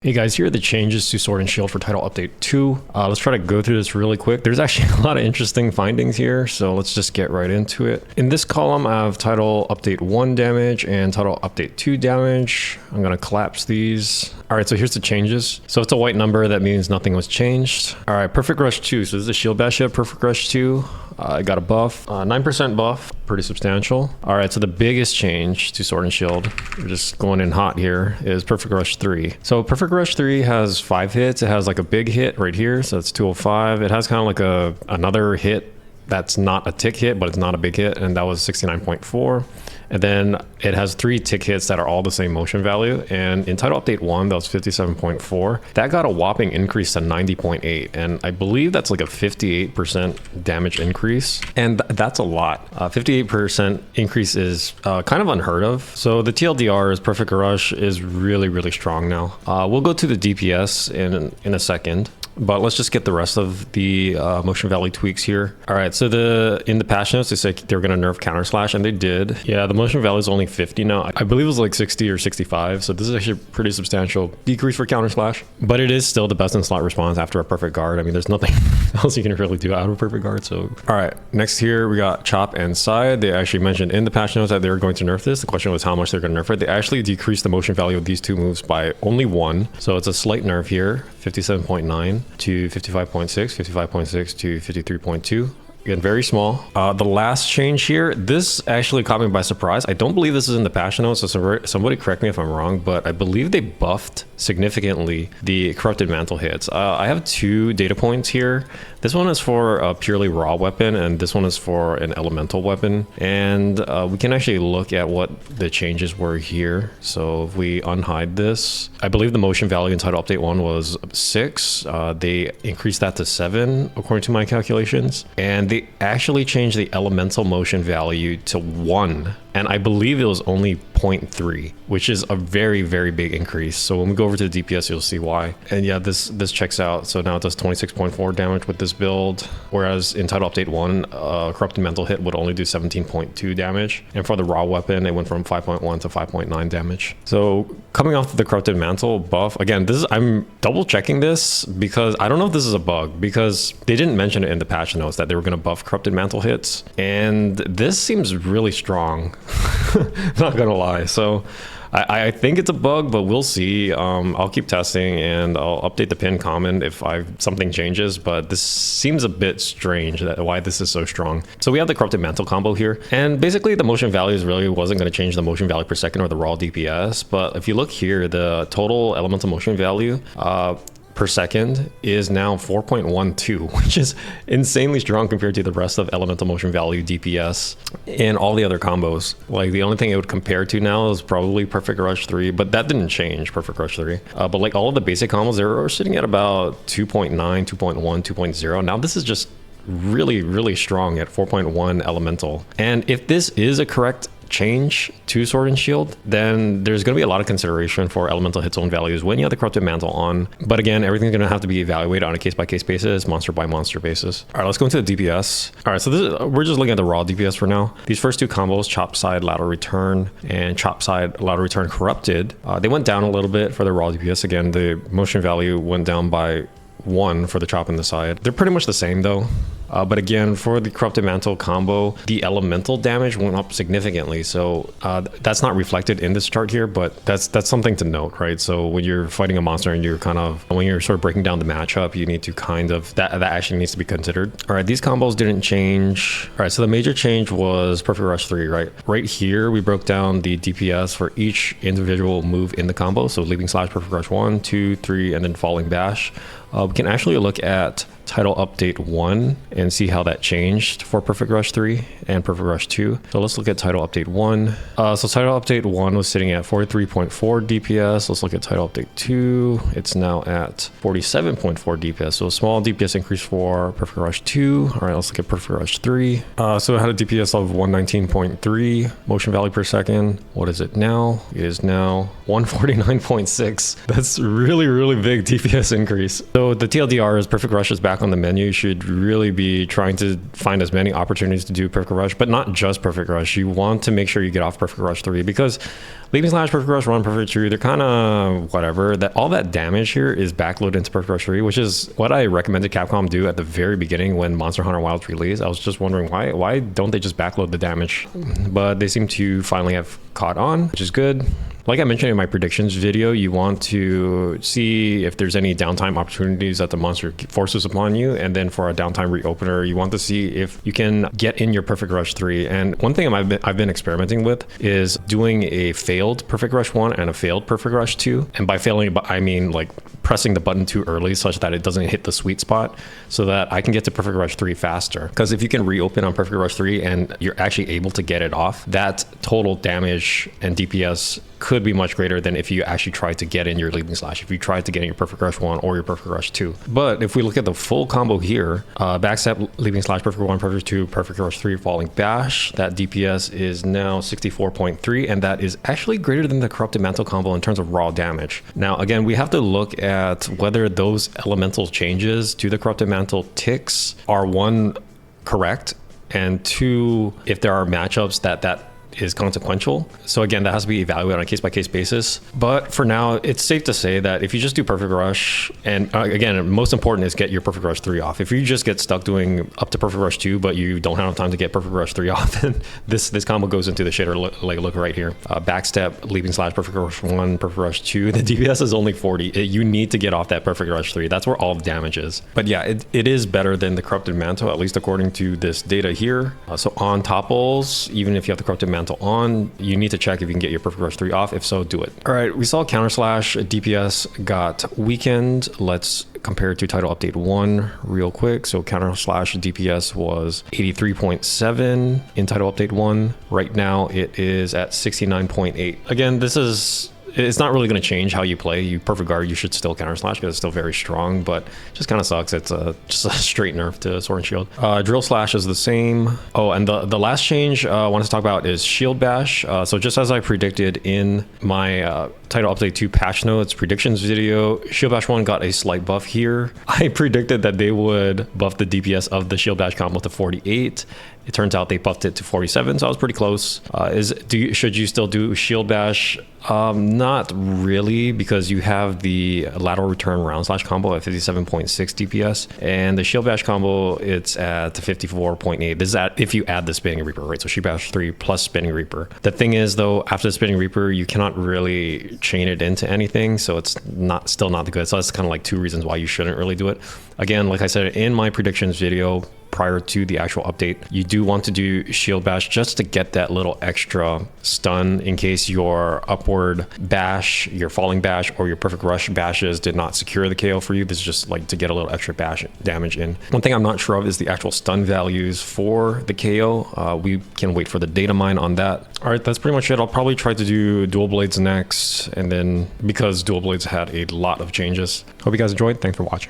Hey guys, here are the changes to Sword and Shield for Title Update 2. Let's try to go through this really quick. There's actually a lot of interesting findings here, so let's just get right into it. In this column, I have Title Update 1 damage and Title Update 2 damage. I'm going to collapse these. All right, so here's the changes. So it's a white number, that means nothing was changed. All right, Perfect Rush 2. So this is a Shield Bash ship, Perfect Rush 2. I got a buff, 9% buff, pretty substantial. All right, so the biggest change to Sword and Shield, we're just going in hot here, is Perfect Rush 3. So Perfect Rush 3 has 5 hits. It has like a big hit right here, so it's 205. It has kind of like another hit that's not a tick hit, but it's not a big hit, and that was 69.4. And then it has 3 tick hits that are all the same motion value. And in Title Update 1, that was 57.4. That got a whopping increase to 90.8. And I believe that's like a 58% damage increase. And that's a lot. 58% increase is kind of unheard of. So the TLDR is Perfect Rush is really, really strong now. We'll go to the DPS in a second. But let's just get the rest of the motion value tweaks here. All right, so in the patch notes, they said they were going to nerf counter slash, and they did. Yeah, the motion value is only 50 now. I believe it was like 60 or 65, so this is actually a pretty substantial decrease for counter slash. But it is still the best in slot response after a perfect guard. I mean, there's nothing else you can really do out of a perfect guard. So, all right, next here we got chop and side. They actually mentioned in the patch notes that they were going to nerf this. The question was how much they're going to nerf it. They actually decreased the motion value of these two moves by only 1, so it's a slight nerf here, 57.9 to 55.6, 55.6 to 53.2. Again, very small. The last change here, this actually caught me by surprise. I don't believe this is in the patch notes, so somebody correct me if I'm wrong, but I believe they buffed significantly the Corrupted Mantle hits. I have 2 data points here. This one is for a purely raw weapon, and this one is for an elemental weapon. And we can actually look at what the changes were here. So if we unhide this, I believe the motion value in Title Update 1 was 6. They increased that to 7, according to my calculations. And they actually changed the elemental motion value to 1. And I believe it was only 0.3, which is a very, very big increase. So when we go over to the DPS, you'll see why. And yeah, this checks out. So now it does 26.4 damage with this build, whereas in Title Update 1, Corrupted Mantle hit would only do 17.2 damage. And for the raw weapon, it went from 5.1 to 5.9 damage. So coming off the Corrupted Mantle buff, again, I'm double checking this because I don't know if this is a bug, because they didn't mention it in the patch notes that they were going to buff Corrupted Mantle hits. And this seems really strong. Not gonna lie. So I think it's a bug, but we'll see. I'll keep testing and I'll update the pinned comment if something changes, but this seems a bit strange why this is so strong. So we have the Corrupted Mantle combo here, and basically the motion values really wasn't going to change the motion value per second or the raw DPS, but if you look here, the total elemental motion value per second is now 4.12, which is insanely strong compared to the rest of elemental motion value DPS and all the other combos. Like the only thing it would compare to now is probably Perfect Rush 3, but that didn't change, Perfect Rush 3. But like all of the basic combos, they're sitting at about 2.9, 2.1, 2.0. Now this is just really, really strong at 4.1 elemental. And if this is a correct change to Sword and Shield, then there's going to be a lot of consideration for elemental hit zone values when you have the Corrupted Mantle on. But again, everything's going to have to be evaluated on a case-by-case basis, monster-by-monster basis. All right, let's go into the DPS. All right, so we're just looking at the raw DPS for now. These first 2 combos, Chop Side Lateral Return and Chop Side Lateral Return Corrupted, they went down a little bit for the raw DPS. Again, the motion value went down by 1 for the chop in the side. They're pretty much the same though. But again, for the Corrupted Mantle combo, the elemental damage went up significantly. So that's not reflected in this chart here, but that's something to note, right? So when you're fighting a monster and when you're sort of breaking down the matchup, you need to that actually needs to be considered. All right, these combos didn't change. All right, so the major change was Perfect Rush 3, right? Right here, we broke down the DPS for each individual move in the combo. So leaping slash, Perfect Rush 1, 2, 3, and then falling bash. We can actually look at Title Update 1 and see how that changed for Perfect Rush 3 and Perfect Rush 2. So let's look at Title Update 1. So Title Update 1 was sitting at 43.4 DPS. Let's look at Title Update 2. It's now at 47.4 DPS. So a small DPS increase for Perfect Rush 2. All right, let's look at Perfect Rush 3. So it had a DPS of 119.3 motion value per second. What is it now? It is now 149.6. That's really, really big DPS increase. So the TLDR is Perfect Rush is back back on the menu, you should really be trying to find as many opportunities to do Perfect Rush, but not just Perfect Rush. You want to make sure you get off Perfect Rush 3 because Leaping Slash, Perfect Rush 1, Perfect 2, they're kind of whatever. That all that damage here is backloaded into Perfect Rush 3, which is what I recommended Capcom do at the very beginning when Monster Hunter Wilds released. I was just wondering why don't they just backload the damage? But they seem to finally have caught on, which is good. Like I mentioned in my predictions video, you want to see if there's any downtime opportunities that the monster forces upon you. And then for a downtime reopener, you want to see if you can get in your Perfect Rush 3. And one thing I've been experimenting with is doing a failed Perfect Rush 1 and a failed Perfect Rush 2. And by failing, I mean like pressing the button too early such that it doesn't hit the sweet spot so that I can get to Perfect Rush 3 faster. Because if you can reopen on Perfect Rush 3 and you're actually able to get it off, that total damage and DPS could be much greater than if you actually tried to get in your Leaping Slash, if you tried to get in your Perfect Rush 1 or your Perfect Rush 2. But if we look at the full combo here, backstep, Leaping Slash, Perfect 1, Perfect 2, Perfect Rush 3, Falling Bash, that DPS is now 64.3, and that is actually greater than the Corrupted Mantle combo in terms of raw damage. Now, again, we have to look at whether those elemental changes to the Corrupted Mantle ticks are, one, correct, and two, if there are matchups that is consequential. So again, that has to be evaluated on a case-by-case basis. But for now, it's safe to say that if you just do Perfect Rush, and again, most important is get your Perfect Rush 3 off. If you just get stuck doing up to Perfect Rush 2, but you don't have enough time to get Perfect Rush 3 off, then this combo goes into the shitter, look right here. Backstep, Leaping Slash, Perfect Rush 1, Perfect Rush 2. The DPS is only 40. You need to get off that Perfect Rush 3. That's where all the damage is. But yeah, it is better than the Corrupted Mantle, at least according to this data here. So on topples, even if you have the Corrupted Mantle on, you need to check if you can get your Perfect Rush 3 off. If so, do it. All right, we saw Counter Slash DPS got weakened. Let's compare it to Title Update 1 real quick. So Counter Slash DPS was 83.7 in Title Update 1. Right now it is at 69.8. Again, it's not really going to change how you play. You Perfect Guard, you should still Counter Slash because it's still very strong, but it just kind of sucks. It's just a straight nerf to Sword and Shield. Drill Slash is the same. Oh, and the last change I want to talk about is Shield Bash. So just as I predicted in my Title Update 2 patch notes predictions video, Shield Bash 1 got a slight buff here. I predicted that they would buff the DPS of the Shield Bash combo to 48. It turns out they buffed it to 47, so I was pretty close. Should you still do Shield Bash? Not really, because you have the lateral return round slash combo at 57.6 DPS, and the Shield Bash combo, it's at 54.8. This is if you add the Spinning Reaper, right? So Shield Bash 3 plus Spinning Reaper. The thing is, though, after the Spinning Reaper, you cannot really chain it into anything, so it's still not good. So that's kind of like two reasons why you shouldn't really do it. Again, like I said in my predictions video, prior to the actual update, you do want to do Shield Bash just to get that little extra stun in case your upward bash, your falling bash, or your Perfect Rush bashes did not secure the KO for you. This is just like to get a little extra bash damage in. One thing I'm not sure of is the actual stun values for the KO. We can wait for the data mine on that. All right, that's pretty much it. I'll probably try to do Dual Blades next, and then because Dual Blades had a lot of changes. Hope you guys enjoyed. Thanks for watching.